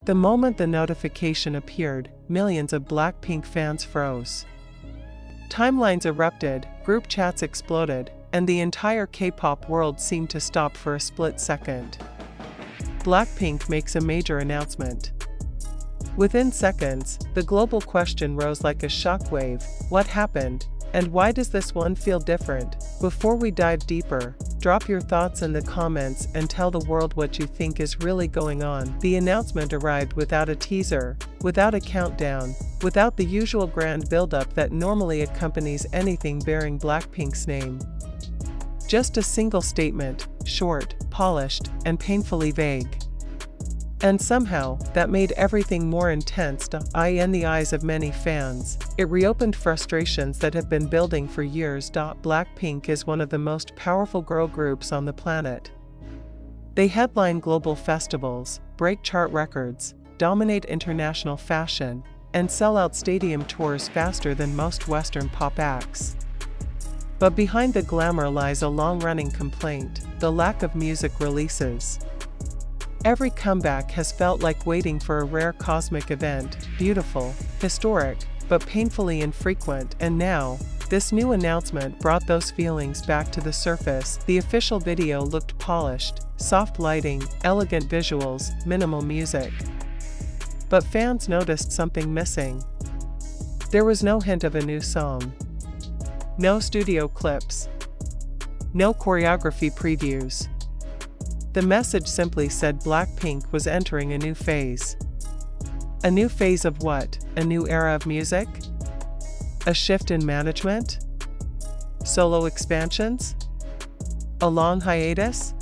The moment the notification appeared, millions of BLACKPINK fans froze. Timelines erupted, group chats exploded, and the entire K-pop world seemed to stop for a split second. BLACKPINK makes a major announcement. Within seconds, the global question rose like a shockwave: what happened? And why does this one feel different? Before we dive deeper, drop your thoughts in the comments and tell the world what you think is really going on. The announcement arrived without a teaser, without a countdown, without the usual grand build-up that normally accompanies anything bearing BLACKPINK's name. Just a single statement, short, polished, and painfully vague. And somehow, that made everything more intense in the eyes of many fans. It reopened frustrations that have been building for years. BLACKPINK is one of the most powerful girl groups on the planet. They headline global festivals, break chart records, dominate international fashion, and sell out stadium tours faster than most Western pop acts. But behind the glamour lies a long-running complaint: the lack of music releases. Every comeback has felt like waiting for a rare cosmic event, beautiful, historic, but painfully infrequent, and now, this new announcement brought those feelings back to the surface. The official video looked polished, soft lighting, elegant visuals, minimal music. But fans noticed something missing. There was no hint of a new song. No studio clips. No choreography previews. The message simply said BLACKPINK was entering a new phase. A new phase of what? A new era of music? A shift in management? Solo expansions? A long hiatus?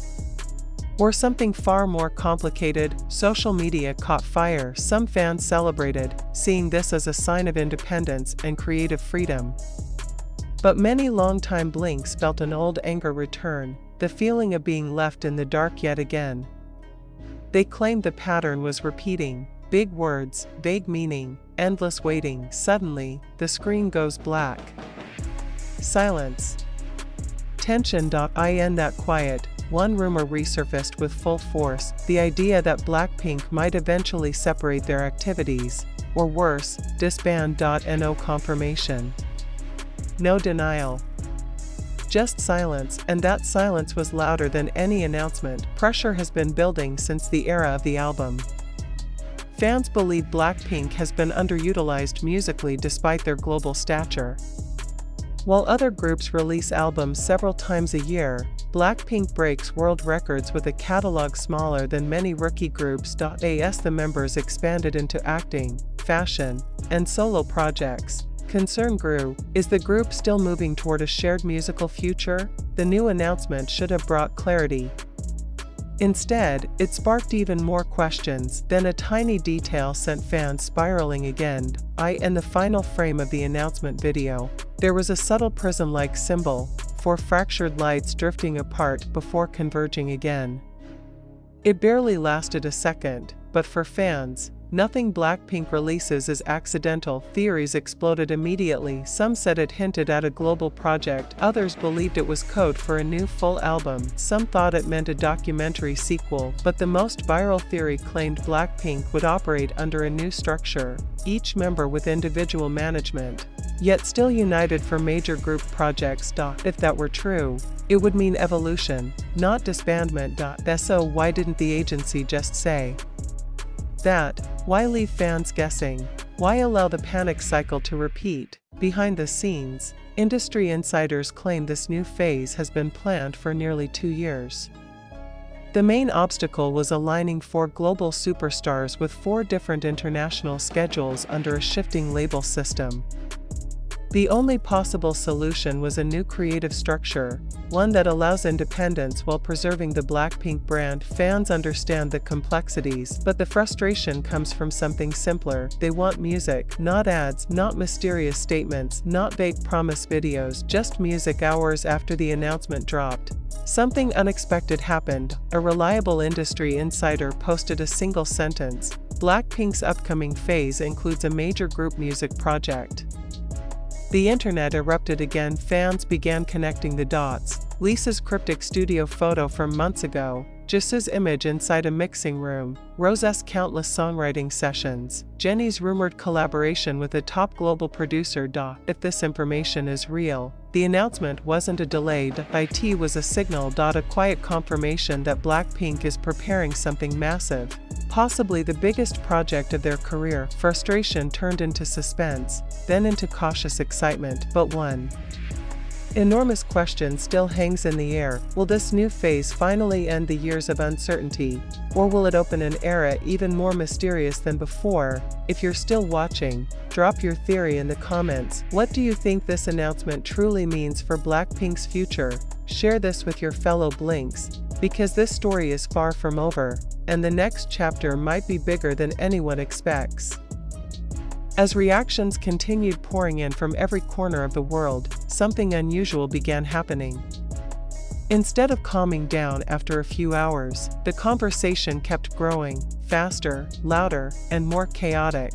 Or something far more complicated? Social media caught fire. Some fans celebrated, seeing this as a sign of independence and creative freedom. But many longtime Blinks felt an old anger return, the feeling of being left in the dark yet again. They claimed the pattern was repeating: big words, vague meaning, endless waiting. Suddenly, the screen goes black. Silence. Tension. In that quiet, one rumor resurfaced with full force: the idea that BLACKPINK might eventually separate their activities, or worse, disband. No confirmation. No denial. Just silence, and that silence was louder than any announcement. Pressure has been building since the era of the album. Fans believe BLACKPINK has been underutilized musically despite their global stature. While other groups release albums several times a year, BLACKPINK breaks world records with a catalog smaller than many rookie groups. As the members expanded into acting, fashion, and solo projects, concern grew. Is the group still moving toward a shared musical future? The new announcement should have brought clarity. Instead, it sparked even more questions. Then a tiny detail sent fans spiraling again. In the final frame of the announcement video, there was a subtle prism-like symbol, 4 fractured lights drifting apart before converging again. It barely lasted a second, but for fans, nothing BLACKPINK releases is accidental. Theories exploded immediately. Some said it hinted at a global project, others believed it was code for a new full album, some thought it meant a documentary sequel, but the most viral theory claimed BLACKPINK would operate under a new structure, each member with individual management, yet still united for major group projects. If that were true, it would mean evolution, not disbandment. So why didn't the agency just say that? Why leave fans guessing? Why allow the panic cycle to repeat? Behind the scenes, industry insiders claim this new phase has been planned for nearly 2 years. The main obstacle was aligning 4 global superstars with 4 different international schedules under a shifting label system. The only possible solution was a new creative structure, one that allows independence while preserving the BLACKPINK brand. Fans understand the complexities, but the frustration comes from something simpler. They want music, not ads, not mysterious statements, not vague promise videos, just music. Hours after the announcement dropped, something unexpected happened. A reliable industry insider posted a single sentence: BLACKPINK's upcoming phase includes a major group music project. The internet erupted again. Fans began connecting the dots. Lisa's cryptic studio photo from months ago, Jisoo's image inside a mixing room, Rosé's countless songwriting sessions, Jennie's rumored collaboration with a top global producer. If this information is real, the announcement wasn't a delay. It was a signal. A quiet confirmation that BLACKPINK is preparing something massive, possibly the biggest project of their career. Frustration turned into suspense, then into cautious excitement. But one enormous question still hangs in the air. Will this new phase finally end the years of uncertainty, or will it open an era even more mysterious than before? If you're still watching, drop your theory in the comments. What do you think this announcement truly means for BLACKPINK's future? Share this with your fellow Blinks, because this story is far from over, and the next chapter might be bigger than anyone expects. As reactions continued pouring in from every corner of the world, something unusual began happening. Instead of calming down after a few hours, the conversation kept growing, faster, louder, and more chaotic.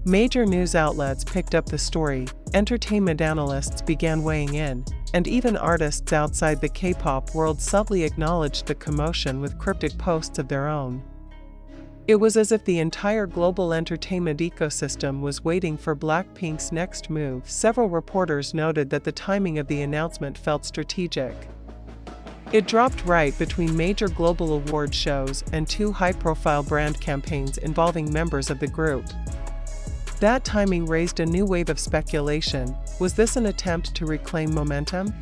Major news outlets picked up the story, entertainment analysts began weighing in, and even artists outside the K-pop world subtly acknowledged the commotion with cryptic posts of their own. It was as if the entire global entertainment ecosystem was waiting for BLACKPINK's next move. Several reporters noted that the timing of the announcement felt strategic. It dropped right between major global award shows and two high-profile brand campaigns involving members of the group. That timing raised a new wave of speculation. Was this an attempt to reclaim momentum?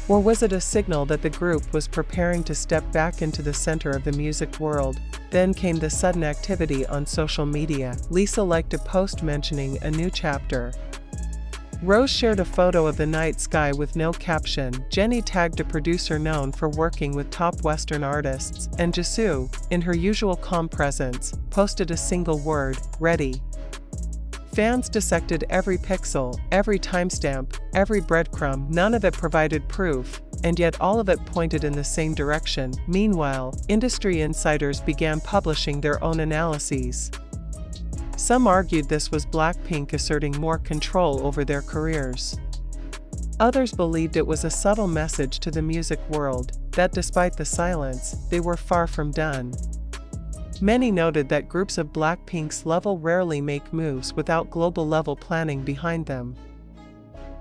Or was it a signal that the group was preparing to step back into the center of the music world? Then came the sudden activity on social media. Lisa liked a post mentioning a new chapter. Rose shared a photo of the night sky with no caption. Jennie tagged a producer known for working with top Western artists, and Jisoo, in her usual calm presence, posted a single word: ready. Fans dissected every pixel, every timestamp, every breadcrumb. None of it provided proof, and yet all of it pointed in the same direction. Meanwhile, industry insiders began publishing their own analyses. Some argued this was BLACKPINK asserting more control over their careers. Others believed it was a subtle message to the music world, that despite the silence, they were far from done. Many noted that groups of BLACKPINK's level rarely make moves without global-level planning behind them.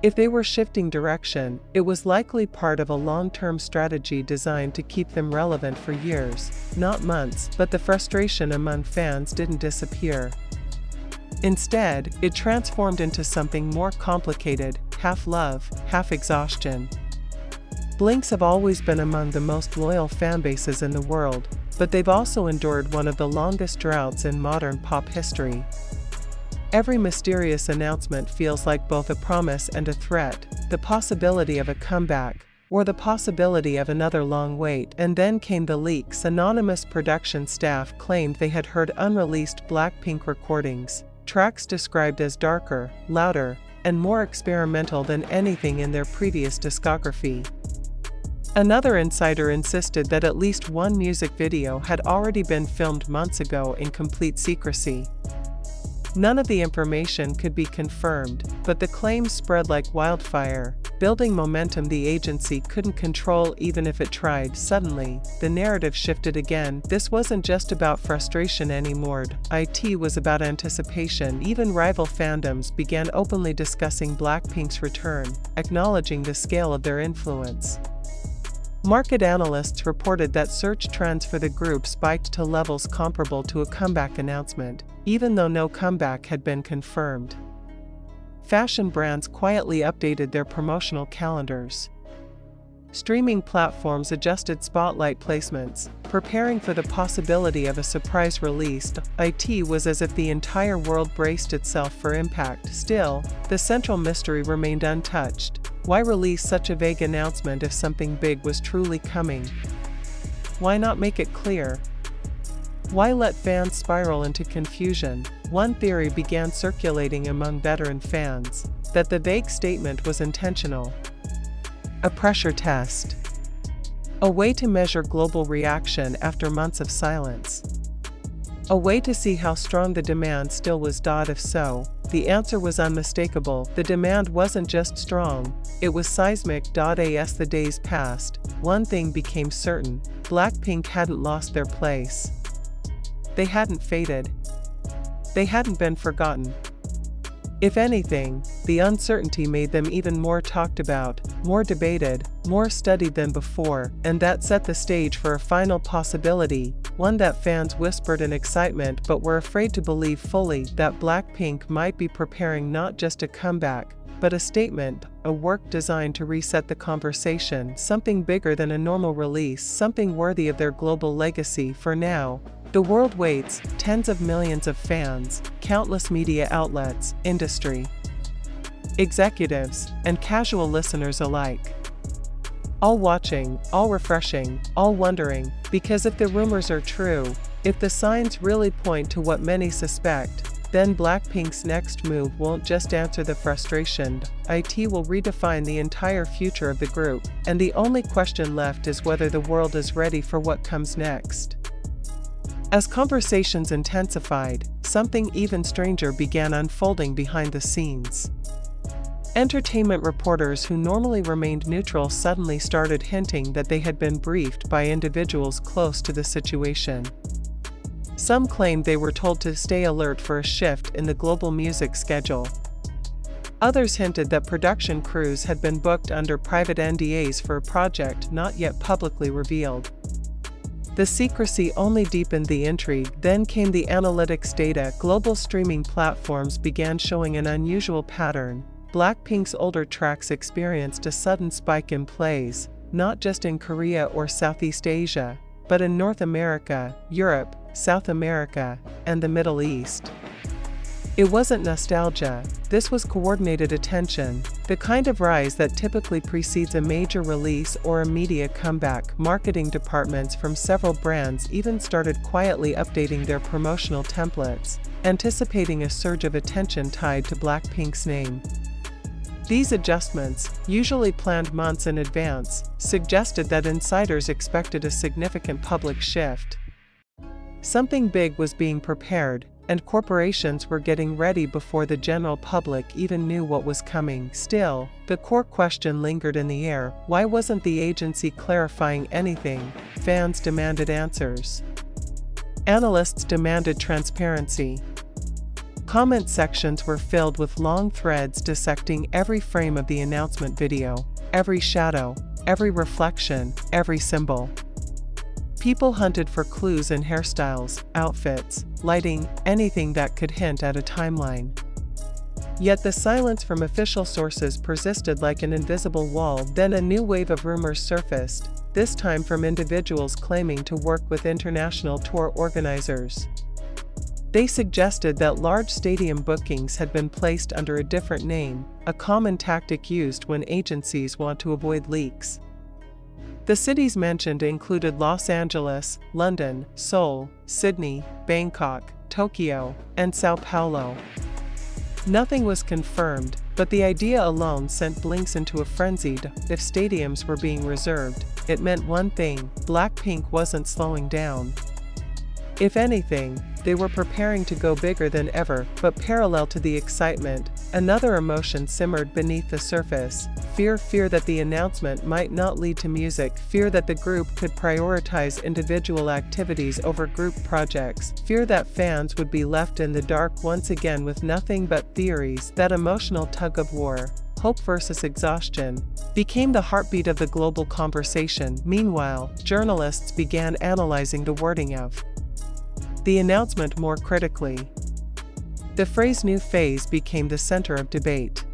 If they were shifting direction, it was likely part of a long-term strategy designed to keep them relevant for years, not months. But the frustration among fans didn't disappear. Instead, it transformed into something more complicated, half love, half exhaustion. Blinks have always been among the most loyal fanbases in the world, but they've also endured one of the longest droughts in modern pop history. Every mysterious announcement feels like both a promise and a threat, the possibility of a comeback, or the possibility of another long wait. And then came the leaks. Anonymous production staff claimed they had heard unreleased BLACKPINK recordings, tracks described as darker, louder, and more experimental than anything in their previous discography. Another insider insisted that at least one music video had already been filmed months ago in complete secrecy. None of the information could be confirmed, but the claims spread like wildfire, building momentum the agency couldn't control even if it tried. Suddenly, the narrative shifted again. This wasn't just about frustration anymore. It was about anticipation. Even rival fandoms began openly discussing BLACKPINK's return, acknowledging the scale of their influence. Market analysts reported that search trends for the group spiked to levels comparable to a comeback announcement, even though no comeback had been confirmed. Fashion brands quietly updated their promotional calendars. Streaming platforms adjusted spotlight placements, preparing for the possibility of a surprise release. It was as if the entire world braced itself for impact. Still, the central mystery remained untouched. Why release such a vague announcement if something big was truly coming? Why not make it clear? Why let fans spiral into confusion? One theory began circulating among veteran fans, that the vague statement was intentional. A pressure test. A way to measure global reaction after months of silence. A way to see how strong the demand still was. If so, The answer was unmistakable. The demand wasn't just strong, it was seismic. As the days passed, one thing became certain: Blackpink hadn't lost their place. They hadn't faded. They hadn't been forgotten. If anything, the uncertainty made them even more talked about, more debated, more studied than before, and that set the stage for a final possibility, one that fans whispered in excitement but were afraid to believe fully: that Blackpink might be preparing not just a comeback, but a statement, a work designed to reset the conversation, something bigger than a normal release, something worthy of their global legacy. For now, the world waits, tens of millions of fans, countless media outlets, industry executives, and casual listeners alike. All watching, all refreshing, all wondering, because if the rumors are true, if the signs really point to what many suspect, then Blackpink's next move won't just answer the frustration, it will redefine the entire future of the group, and the only question left is whether the world is ready for what comes next. As conversations intensified, something even stranger began unfolding behind the scenes. Entertainment reporters who normally remained neutral suddenly started hinting that they had been briefed by individuals close to the situation. Some claimed they were told to stay alert for a shift in the global music schedule. Others hinted that production crews had been booked under private NDAs for a project not yet publicly revealed. The secrecy only deepened the intrigue. Then came the analytics data. Global streaming platforms began showing an unusual pattern. Blackpink's older tracks experienced a sudden spike in plays, not just in Korea or Southeast Asia, but in North America, Europe, South America, and the Middle East. It wasn't nostalgia, this was coordinated attention, the kind of rise that typically precedes a major release or a media comeback. Marketing departments from several brands even started quietly updating their promotional templates, anticipating a surge of attention tied to Blackpink's name. These adjustments, usually planned months in advance, suggested that insiders expected a significant public shift. Something big was being prepared, and corporations were getting ready before the general public even knew what was coming. Still, the core question lingered in the air: why wasn't the agency clarifying anything? Fans demanded answers. Analysts demanded transparency. Comment sections were filled with long threads dissecting every frame of the announcement video, every shadow, every reflection, every symbol. People hunted for clues in hairstyles, outfits, lighting, anything that could hint at a timeline. Yet the silence from official sources persisted like an invisible wall. Then a new wave of rumors surfaced, this time from individuals claiming to work with international tour organizers. They suggested that large stadium bookings had been placed under a different name, a common tactic used when agencies want to avoid leaks. The cities mentioned included Los Angeles, London, Seoul, Sydney, Bangkok, Tokyo, and Sao Paulo. Nothing was confirmed, but the idea alone sent Blinks into a frenzy. If stadiums were being reserved, it meant one thing: Blackpink wasn't slowing down. If anything, they were preparing to go bigger than ever. But parallel to the excitement, another emotion simmered beneath the surface: fear that the announcement might not lead to music, fear that the group could prioritize individual activities over group projects, fear that fans would be left in the dark once again with nothing but theories. That emotional tug-of-war, hope versus exhaustion, became the heartbeat of the global conversation. Meanwhile, journalists began analyzing the wording of the announcement more critically. The phrase "new phase" became the center of debate.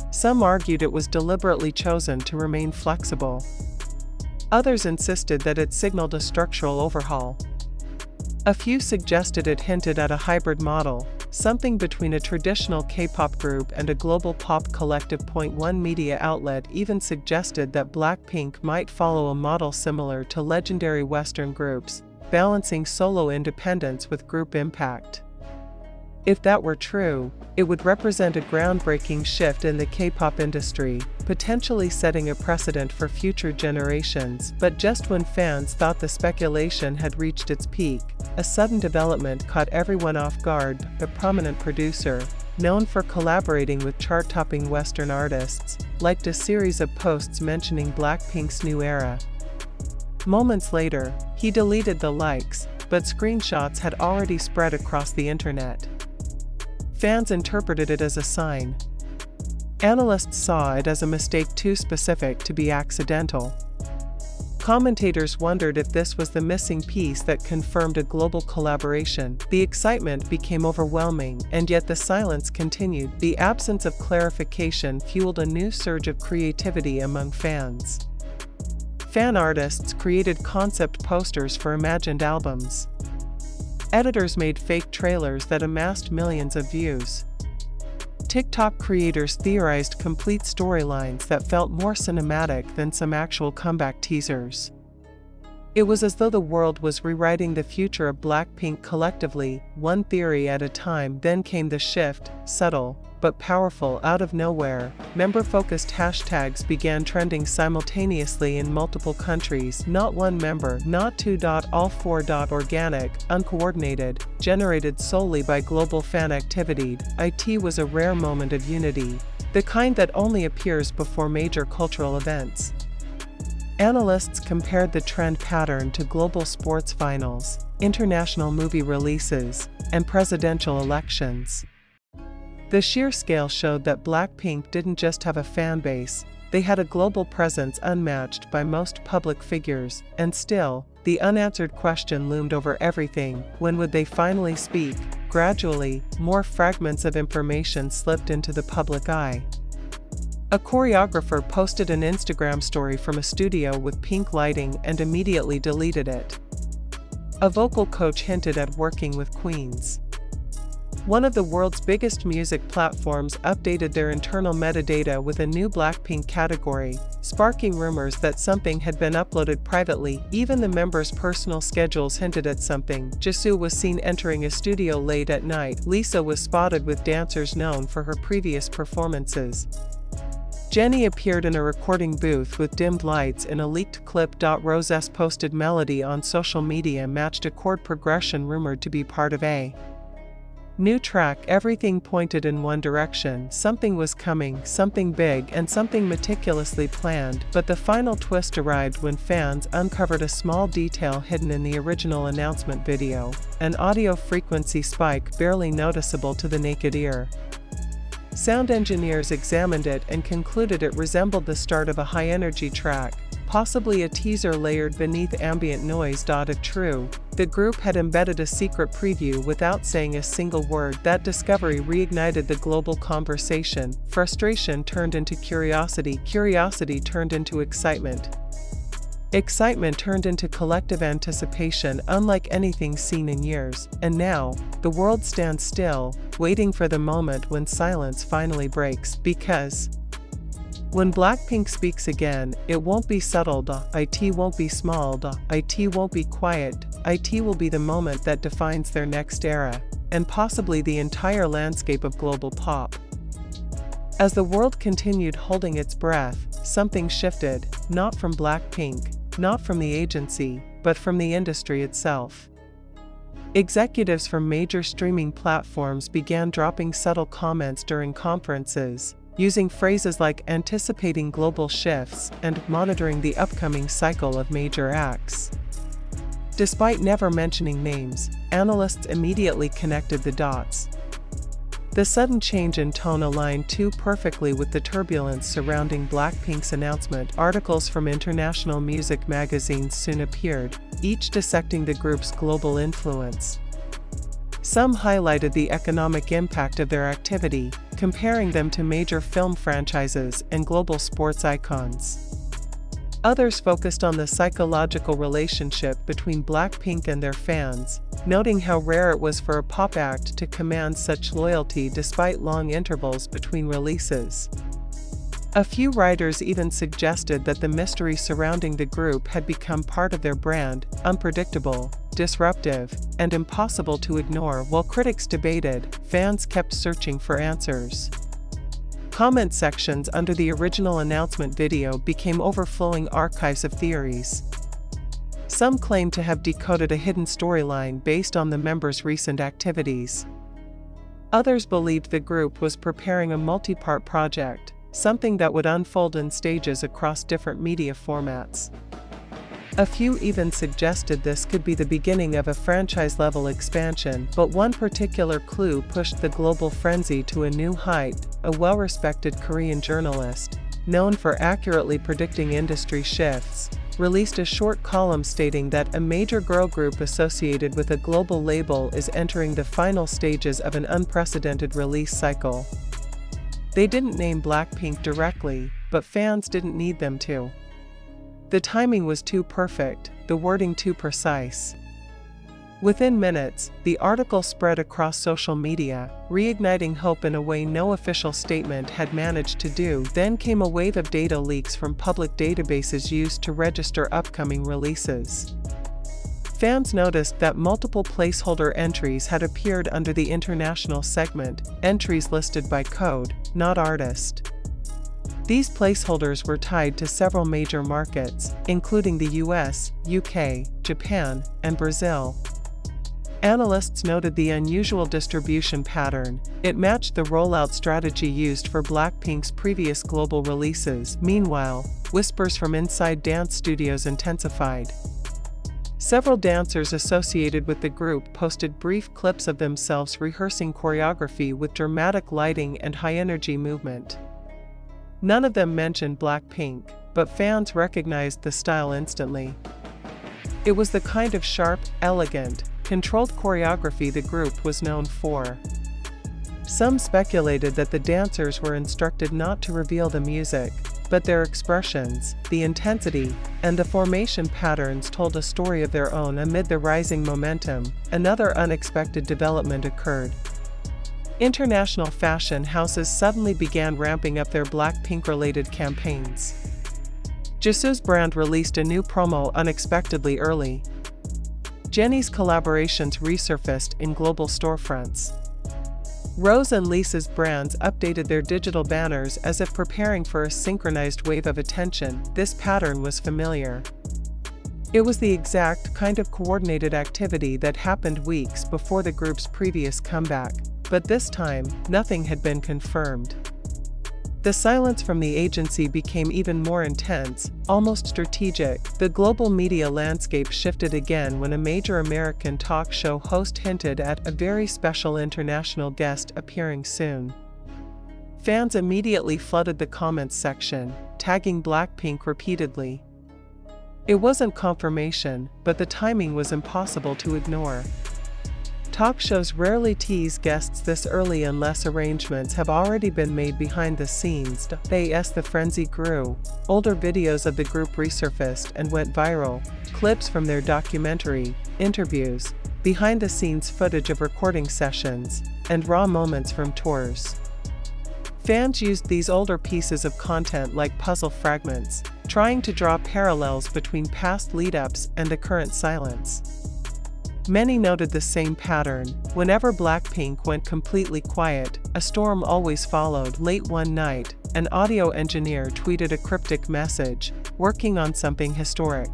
Some argued it was deliberately chosen to remain flexible. Others insisted that it signaled a structural overhaul. A few suggested it hinted at a hybrid model, something between a traditional K-pop group and a global pop collective. One media outlet even suggested that Blackpink might follow a model similar to legendary Western groups, balancing solo independence with group impact. If that were true, it would represent a groundbreaking shift in the K-pop industry, potentially setting a precedent for future generations. But just when fans thought the speculation had reached its peak, a sudden development caught everyone off guard. The prominent producer, known for collaborating with chart-topping Western artists, liked a series of posts mentioning BLACKPINK's new era. Moments later, he deleted the likes, but screenshots had already spread across the internet. Fans interpreted it as a sign. Analysts saw it as a mistake too specific to be accidental. Commentators wondered if this was the missing piece that confirmed a global collaboration. The excitement became overwhelming, and yet the silence continued. The absence of clarification fueled a new surge of creativity among fans. Fan artists created concept posters for imagined albums. Editors made fake trailers that amassed millions of views. TikTok creators theorized complete storylines that felt more cinematic than some actual comeback teasers. It was as though the world was rewriting the future of BLACKPINK collectively, one theory at a time. Then came the shift, subtle but powerful. Out of nowhere, member-focused hashtags began trending simultaneously in multiple countries. Not one member, not two. All four. Organic, uncoordinated, generated solely by global fan activity. It was a rare moment of unity, the kind that only appears before major cultural events. Analysts compared the trend pattern to global sports finals, international movie releases, and presidential elections. The sheer scale showed that BLACKPINK didn't just have a fan base, they had a global presence unmatched by most public figures, and still, the unanswered question loomed over everything: when would they finally speak? Gradually, more fragments of information slipped into the public eye. A choreographer posted an Instagram story from a studio with pink lighting and immediately deleted it. A vocal coach hinted at working with queens. One of the world's biggest music platforms updated their internal metadata with a new BLACKPINK category, sparking rumors that something had been uploaded privately. Even the members' personal schedules hinted at something. Jisoo was seen entering a studio late at night. Lisa was spotted with dancers known for her previous performances. Jennie appeared in a recording booth with dimmed lights in a leaked clip. Rosé's posted melody on social media matched a chord progression rumored to be part of a new track. Everything pointed in one direction. Something was coming, something big and something meticulously planned, but the final twist arrived when fans uncovered a small detail hidden in the original announcement video, an audio frequency spike barely noticeable to the naked ear. Sound engineers examined it and concluded it resembled the start of a high-energy track, possibly a teaser layered beneath ambient noise. If true, the group had embedded a secret preview without saying a single word. That discovery reignited the global conversation. Frustration turned into curiosity. Curiosity turned into excitement. Excitement turned into collective anticipation unlike anything seen in years. And now, the world stands still, waiting for the moment when silence finally breaks. Because when BLACKPINK speaks again, it won't be subtle. It won't be small. It won't be quiet. It will be the moment that defines their next era, and possibly the entire landscape of global pop. As the world continued holding its breath, something shifted, not from BLACKPINK, not from the agency, but from the industry itself. Executives from major streaming platforms began dropping subtle comments during conferences, using phrases like anticipating global shifts and monitoring the upcoming cycle of major acts. Despite never mentioning names, analysts immediately connected the dots. The sudden change in tone aligned too perfectly with the turbulence surrounding BLACKPINK's announcement. Articles from international music magazines soon appeared, each dissecting the group's global influence. Some highlighted the economic impact of their activity, comparing them to major film franchises and global sports icons. Others focused on the psychological relationship between BLACKPINK and their fans, noting how rare it was for a pop act to command such loyalty despite long intervals between releases. A few writers even suggested that the mystery surrounding the group had become part of their brand, unpredictable, disruptive, and impossible to ignore. While critics debated, fans kept searching for answers. Comment sections under the original announcement video became overflowing archives of theories. Some claimed to have decoded a hidden storyline based on the members' recent activities. Others believed the group was preparing a multi-part project, something that would unfold in stages across different media formats. A few even suggested this could be the beginning of a franchise-level expansion, but one particular clue pushed the global frenzy to a new height. A well-respected Korean journalist, known for accurately predicting industry shifts, released a short column stating that a major girl group associated with a global label is entering the final stages of an unprecedented release cycle. They didn't name BLACKPINK directly, but fans didn't need them to. The timing was too perfect, the wording too precise. Within minutes, the article spread across social media, reigniting hope in a way no official statement had managed to do. Then came a wave of data leaks from public databases used to register upcoming releases. Fans noticed that multiple placeholder entries had appeared under the international segment, entries listed by code, not artist. These placeholders were tied to several major markets, including the US, UK, Japan, and Brazil. Analysts noted the unusual distribution pattern. It matched the rollout strategy used for BLACKPINK's previous global releases. Meanwhile, whispers from inside dance studios intensified. Several dancers associated with the group posted brief clips of themselves rehearsing choreography with dramatic lighting and high-energy movement. None of them mentioned BLACKPINK, but fans recognized the style instantly. It was the kind of sharp, elegant, controlled choreography the group was known for. Some speculated that the dancers were instructed not to reveal the music, but their expressions, the intensity, and the formation patterns told a story of their own amid the rising momentum. Another unexpected development occurred. International fashion houses suddenly began ramping up their BLACKPINK-related campaigns. Jisoo's brand released a new promo unexpectedly early. Jennie's collaborations resurfaced in global storefronts. Rosé and Lisa's brands updated their digital banners as if preparing for a synchronized wave of attention. This pattern was familiar. It was the exact kind of coordinated activity that happened weeks before the group's previous comeback. But this time, nothing had been confirmed. The silence from the agency became even more intense, almost strategic. The global media landscape shifted again when a major American talk show host hinted at a very special international guest appearing soon. Fans immediately flooded the comments section, tagging BLACKPINK repeatedly. It wasn't confirmation, but the timing was impossible to ignore. Talk shows rarely tease guests this early unless arrangements have already been made behind the scenes. As the frenzy grew, older videos of the group resurfaced and went viral. Clips from their documentary, interviews, behind-the-scenes footage of recording sessions, and raw moments from tours. Fans used these older pieces of content like puzzle fragments, trying to draw parallels between past lead-ups and the current silence. Many noted the same pattern. Whenever BLACKPINK went completely quiet, a storm always followed. Late one night, an audio engineer tweeted a cryptic message, working on something historic.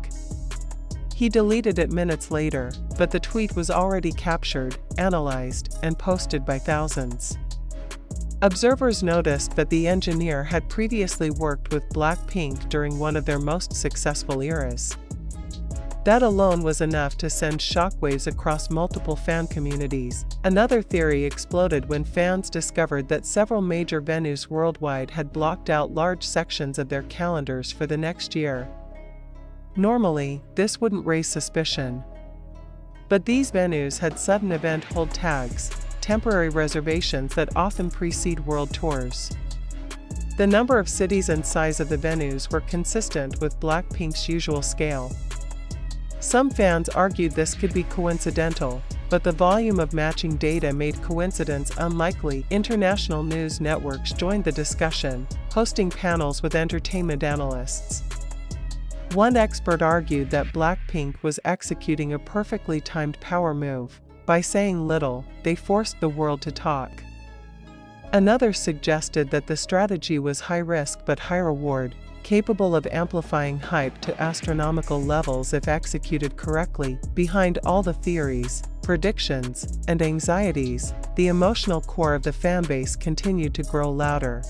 He deleted it minutes later, but the tweet was already captured, analyzed, and posted by thousands. Observers noticed that the engineer had previously worked with BLACKPINK during one of their most successful eras. That alone was enough to send shockwaves across multiple fan communities. Another theory exploded when fans discovered that several major venues worldwide had blocked out large sections of their calendars for the next year. Normally, this wouldn't raise suspicion. But these venues had sudden event hold tags, temporary reservations that often precede world tours. The number of cities and size of the venues were consistent with BLACKPINK's usual scale. Some fans argued this could be coincidental, but the volume of matching data made coincidence unlikely. International news networks joined the discussion, hosting panels with entertainment analysts. One expert argued that BLACKPINK was executing a perfectly timed power move. By saying little, they forced the world to talk. Another suggested that the strategy was high risk but high reward, capable of amplifying hype to astronomical levels if executed correctly. Behind all the theories, predictions, and anxieties, the emotional core of the fanbase continued to grow louder.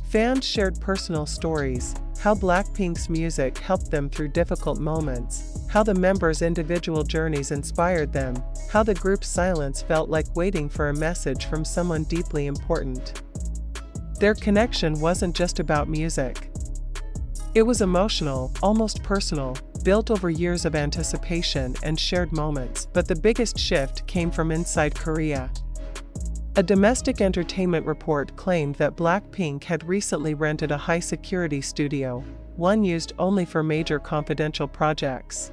Fans shared personal stories, how BLACKPINK's music helped them through difficult moments, how the members' individual journeys inspired them, how the group's silence felt like waiting for a message from someone deeply important. Their connection wasn't just about music. It was emotional, almost personal, built over years of anticipation and shared moments. But the biggest shift came from inside Korea. A domestic entertainment report claimed that BLACKPINK had recently rented a high-security studio, one used only for major confidential projects.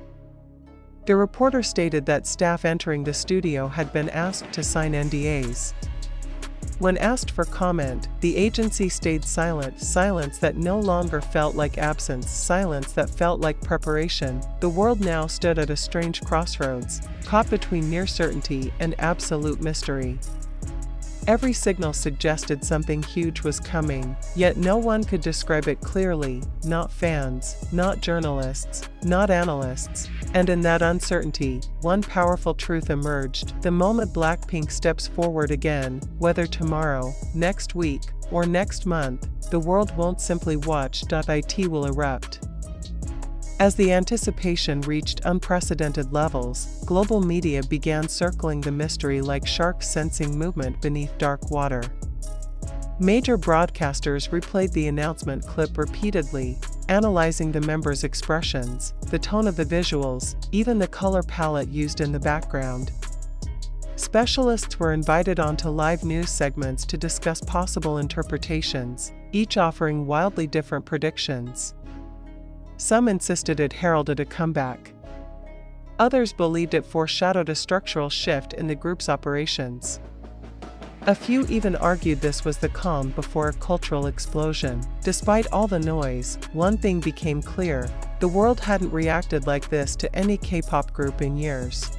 The reporter stated that staff entering the studio had been asked to sign NDAs. When asked for comment, the agency stayed silent, silence that no longer felt like absence, silence that felt like preparation. The world now stood at a strange crossroads, caught between near certainty and absolute mystery. Every signal suggested something huge was coming, yet no one could describe it clearly, not fans, not journalists, not analysts. And in that uncertainty, one powerful truth emerged: the moment BLACKPINK steps forward again, whether tomorrow, next week, or next month, the world won't simply watch. It will erupt. As the anticipation reached unprecedented levels, global media began circling the mystery like sharks sensing movement beneath dark water. Major broadcasters replayed the announcement clip repeatedly, analyzing the members' expressions, the tone of the visuals, even the color palette used in the background. Specialists were invited onto live news segments to discuss possible interpretations, each offering wildly different predictions. Some insisted it heralded a comeback. Others believed it foreshadowed a structural shift in the group's operations. A few even argued this was the calm before a cultural explosion. Despite all the noise, one thing became clear: the world hadn't reacted like this to any K-pop group in years.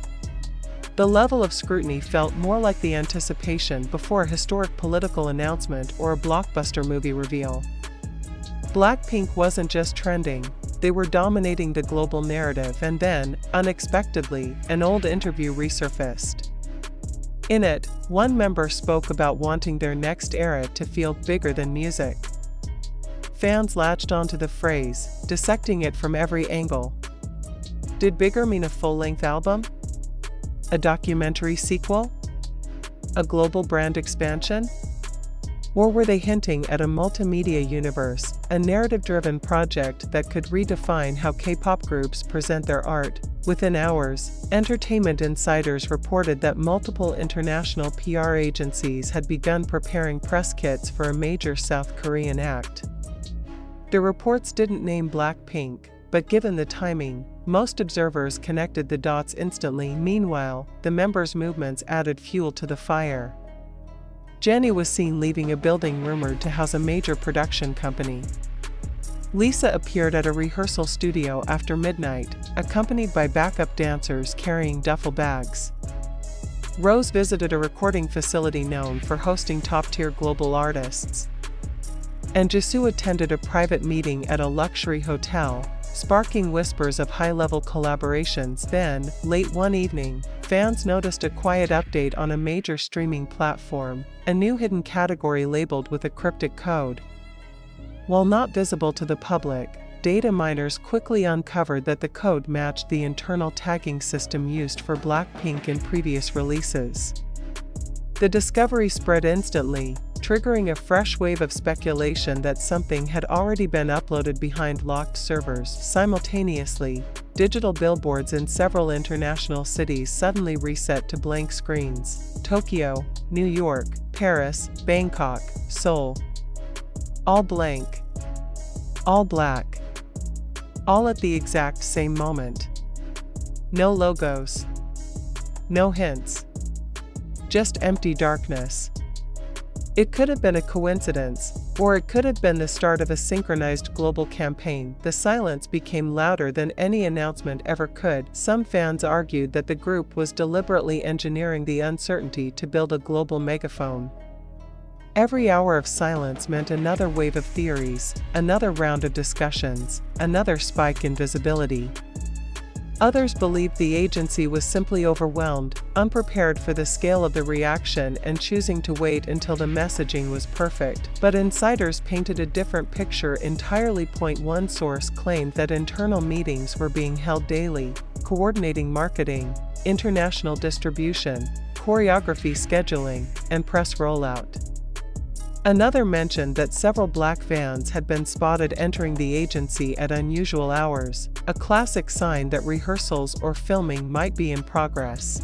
The level of scrutiny felt more like the anticipation before a historic political announcement or a blockbuster movie reveal. BLACKPINK wasn't just trending, they were dominating the global narrative. And then, unexpectedly, an old interview resurfaced. In it, one member spoke about wanting their next era to feel bigger than music. Fans latched onto the phrase, dissecting it from every angle. Did bigger mean a full-length album? A documentary sequel? A global brand expansion? Or were they hinting at a multimedia universe, a narrative-driven project that could redefine how K-pop groups present their art? Within hours, entertainment insiders reported that multiple international PR agencies had begun preparing press kits for a major South Korean act. The reports didn't name BLACKPINK, but given the timing, most observers connected the dots instantly. Meanwhile, the members' movements added fuel to the fire. Jennie was seen leaving a building rumored to house a major production company. Lisa appeared at a rehearsal studio after midnight, accompanied by backup dancers carrying duffel bags. Rosé visited a recording facility known for hosting top-tier global artists. And Jisoo attended a private meeting at a luxury hotel, sparking whispers of high-level collaborations. Then, late one evening, fans noticed a quiet update on a major streaming platform, a new hidden category labeled with a cryptic code. While not visible to the public, data miners quickly uncovered that the code matched the internal tagging system used for BLACKPINK in previous releases. The discovery spread instantly, triggering a fresh wave of speculation that something had already been uploaded behind locked servers. Simultaneously, digital billboards in several international cities suddenly reset to blank screens: Tokyo, New York, Paris, Bangkok, Seoul. All blank. All black. All at the exact same moment. No logos. No hints. Just empty darkness. It could have been a coincidence, or it could have been the start of a synchronized global campaign. The silence became louder than any announcement ever could. Some fans argued that the group was deliberately engineering the uncertainty to build a global megaphone. Every hour of silence meant another wave of theories, another round of discussions, another spike in visibility. Others believed the agency was simply overwhelmed, unprepared for the scale of the reaction and choosing to wait until the messaging was perfect. But insiders painted a different picture entirely. One source claimed that internal meetings were being held daily, coordinating marketing, international distribution, choreography scheduling, and press rollout. Another mentioned that several Black fans had been spotted entering the agency at unusual hours, a classic sign that rehearsals or filming might be in progress.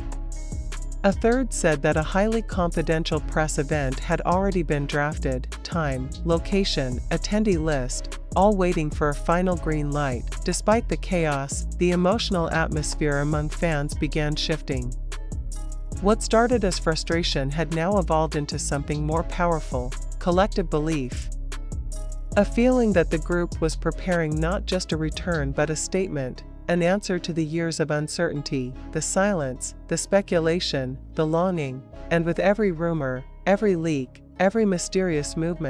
A third said that a highly confidential press event had already been drafted, time, location, attendee list, all waiting for a final green light. Despite the chaos, the emotional atmosphere among fans began shifting. What started as frustration had now evolved into something more powerful: collective belief. A feeling that the group was preparing not just a return but a statement, an answer to the years of uncertainty, the silence, the speculation, the longing, and with every rumor, every leak, every mysterious movement,